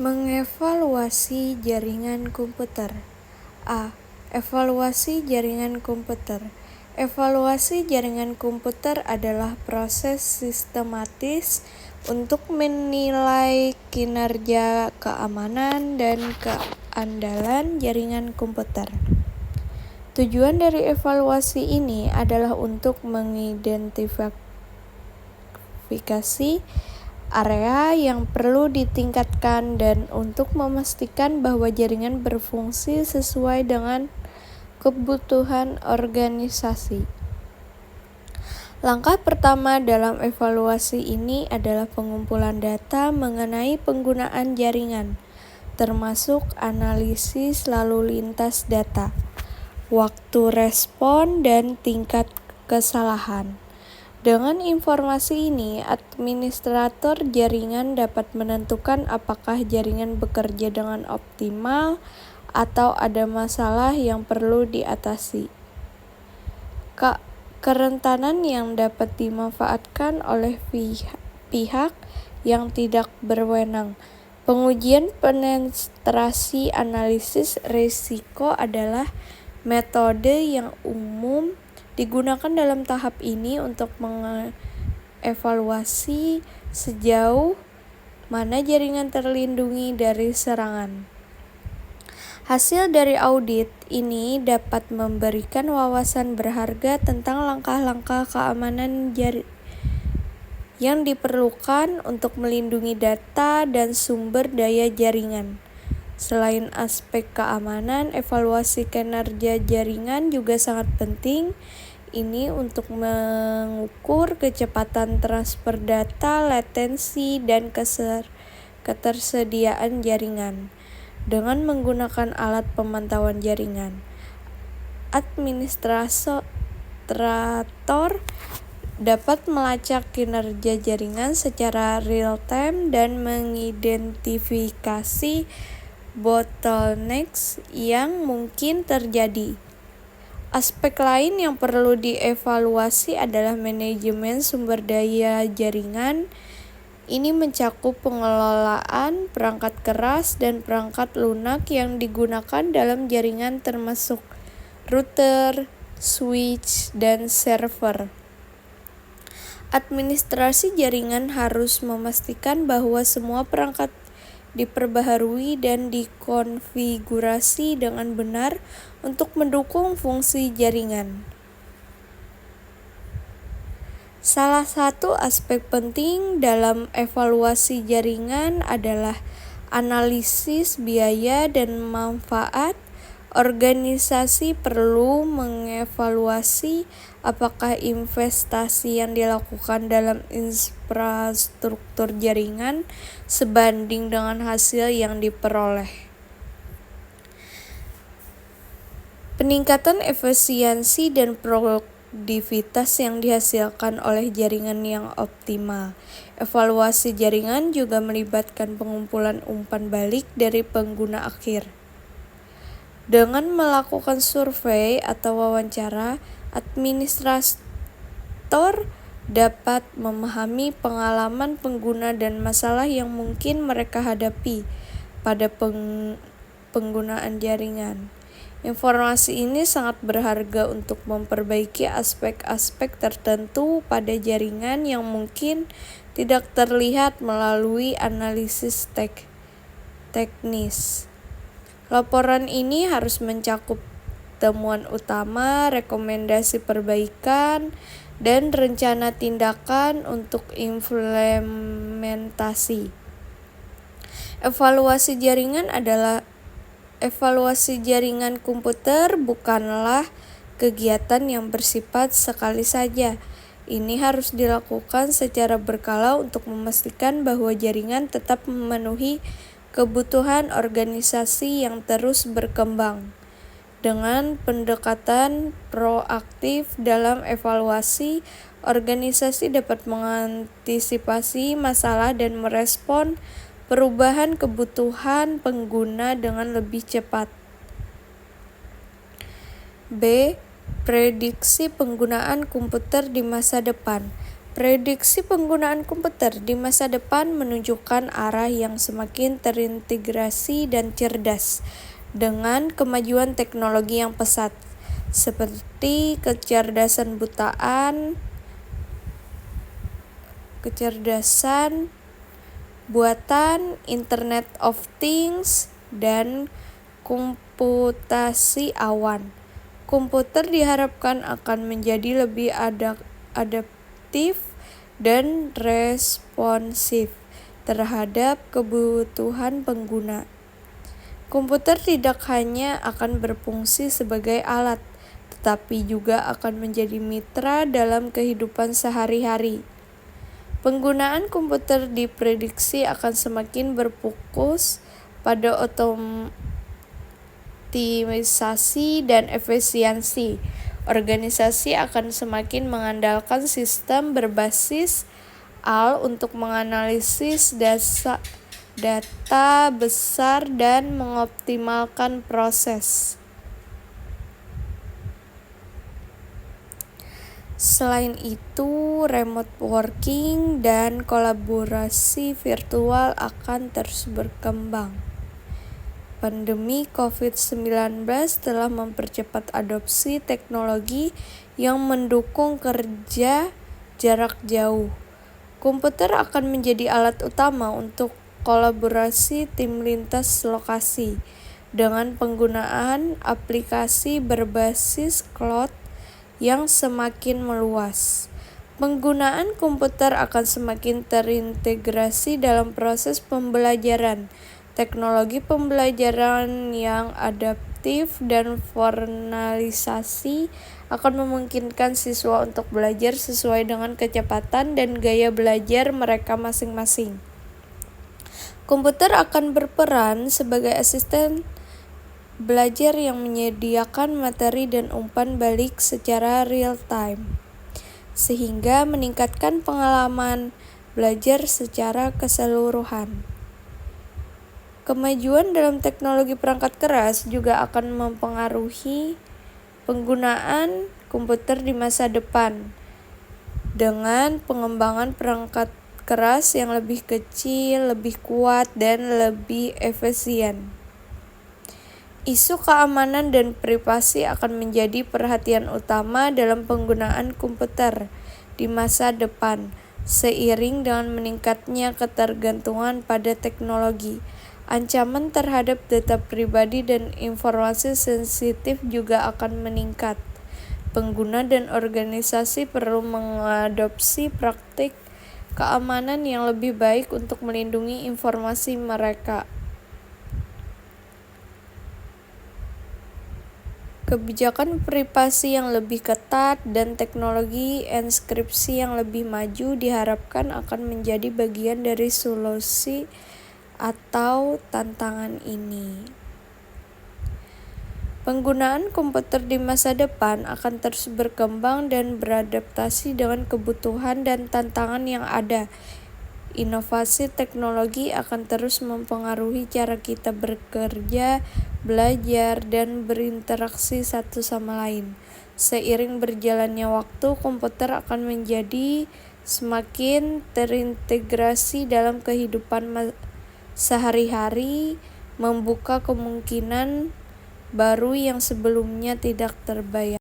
Mengevaluasi jaringan komputer. A. Evaluasi jaringan komputer. Evaluasi jaringan komputer adalah proses sistematis untuk menilai kinerja, keamanan, dan keandalan jaringan komputer. Tujuan dari evaluasi ini adalah untuk mengidentifikasi area yang perlu ditingkatkan dan untuk memastikan bahwa jaringan berfungsi sesuai dengan kebutuhan organisasi. Langkah pertama dalam evaluasi ini adalah pengumpulan data mengenai penggunaan jaringan, termasuk analisis lalu lintas data, waktu respon, dan tingkat kesalahan. Dengan informasi ini, administrator jaringan dapat menentukan apakah jaringan bekerja dengan optimal atau ada masalah yang perlu diatasi. Kerentanan yang dapat dimanfaatkan oleh pihak yang tidak berwenang. Pengujian penetrasi analisis risiko adalah metode yang umum digunakan dalam tahap ini untuk mengevaluasi sejauh mana jaringan terlindungi dari serangan. Hasil dari audit ini dapat memberikan wawasan berharga tentang langkah-langkah keamanan yang diperlukan untuk melindungi data dan sumber daya jaringan. Selain aspek keamanan, evaluasi kinerja jaringan juga sangat penting. Ini untuk mengukur kecepatan transfer data, latensi, dan ketersediaan jaringan. Dengan menggunakan alat pemantauan jaringan, administrator dapat melacak kinerja jaringan secara real-time dan mengidentifikasi bottlenecks yang mungkin terjadi. Aspek lain yang perlu dievaluasi adalah manajemen sumber daya jaringan. Ini mencakup pengelolaan perangkat keras dan perangkat lunak yang digunakan dalam jaringan termasuk router, switch, dan server. Administrasi jaringan harus memastikan bahwa semua perangkat diperbaharui dan dikonfigurasi dengan benar untuk mendukung fungsi jaringan. Salah satu aspek penting dalam evaluasi jaringan adalah analisis biaya dan manfaat. Organisasi perlu mengevaluasi apakah investasi yang dilakukan dalam infrastruktur jaringan sebanding dengan hasil yang diperoleh. Peningkatan efisiensi dan produktivitas yang dihasilkan oleh jaringan yang optimal. Evaluasi jaringan juga melibatkan pengumpulan umpan balik dari pengguna akhir. Dengan melakukan survei atau wawancara, administrator dapat memahami pengalaman pengguna dan masalah yang mungkin mereka hadapi pada penggunaan jaringan. Informasi ini sangat berharga untuk memperbaiki aspek-aspek tertentu pada jaringan yang mungkin tidak terlihat melalui analisis teknis. Laporan ini harus mencakup temuan utama, rekomendasi perbaikan, dan rencana tindakan untuk implementasi. Evaluasi jaringan komputer bukanlah kegiatan yang bersifat sekali saja. Ini harus dilakukan secara berkala untuk memastikan bahwa jaringan tetap memenuhi kebutuhan organisasi yang terus berkembang. Dengan pendekatan proaktif dalam evaluasi, organisasi dapat mengantisipasi masalah dan merespon perubahan kebutuhan pengguna dengan lebih cepat. B. Prediksi penggunaan komputer di masa depan. Prediksi penggunaan komputer di masa depan menunjukkan arah yang semakin terintegrasi dan cerdas dengan kemajuan teknologi yang pesat, seperti kecerdasan buatan, Internet of Things, dan komputasi awan. Komputer diharapkan akan menjadi lebih adaptif dan responsif terhadap kebutuhan pengguna. Komputer tidak hanya akan berfungsi sebagai alat, tetapi juga akan menjadi mitra dalam kehidupan sehari-hari. Penggunaan komputer diprediksi akan semakin berfokus pada optimisasi dan efisiensi. Organisasi akan semakin mengandalkan sistem berbasis AL untuk menganalisis data besar dan mengoptimalkan proses. Selain itu, remote working dan kolaborasi virtual akan terus berkembang. Pandemi COVID-19 telah mempercepat adopsi teknologi yang mendukung kerja jarak jauh. Komputer akan menjadi alat utama untuk kolaborasi tim lintas lokasi dengan penggunaan aplikasi berbasis cloud yang semakin meluas. Penggunaan komputer akan semakin terintegrasi dalam proses pembelajaran. Teknologi pembelajaran yang adaptif dan personalisasi akan memungkinkan siswa untuk belajar sesuai dengan kecepatan dan gaya belajar mereka masing-masing. Komputer akan berperan sebagai asisten belajar yang menyediakan materi dan umpan balik secara real-time, sehingga meningkatkan pengalaman belajar secara keseluruhan. Kemajuan dalam teknologi perangkat keras juga akan mempengaruhi penggunaan komputer di masa depan dengan pengembangan perangkat keras yang lebih kecil, lebih kuat, dan lebih efisien. Isu keamanan dan privasi akan menjadi perhatian utama dalam penggunaan komputer di masa depan, seiring dengan meningkatnya ketergantungan pada teknologi. Ancaman terhadap data pribadi dan informasi sensitif juga akan meningkat. Pengguna dan organisasi perlu mengadopsi praktik keamanan yang lebih baik untuk melindungi informasi mereka. Kebijakan privasi yang lebih ketat dan teknologi enkripsi yang lebih maju diharapkan akan menjadi bagian dari solusi atau tantangan ini. Penggunaan komputer di masa depan akan terus berkembang dan beradaptasi dengan kebutuhan dan tantangan yang ada. Inovasi teknologi akan terus mempengaruhi cara kita bekerja, belajar, dan berinteraksi satu sama lain. Seiring berjalannya waktu, komputer akan menjadi semakin terintegrasi dalam kehidupan sehari-hari, membuka kemungkinan baru yang sebelumnya tidak terbayang.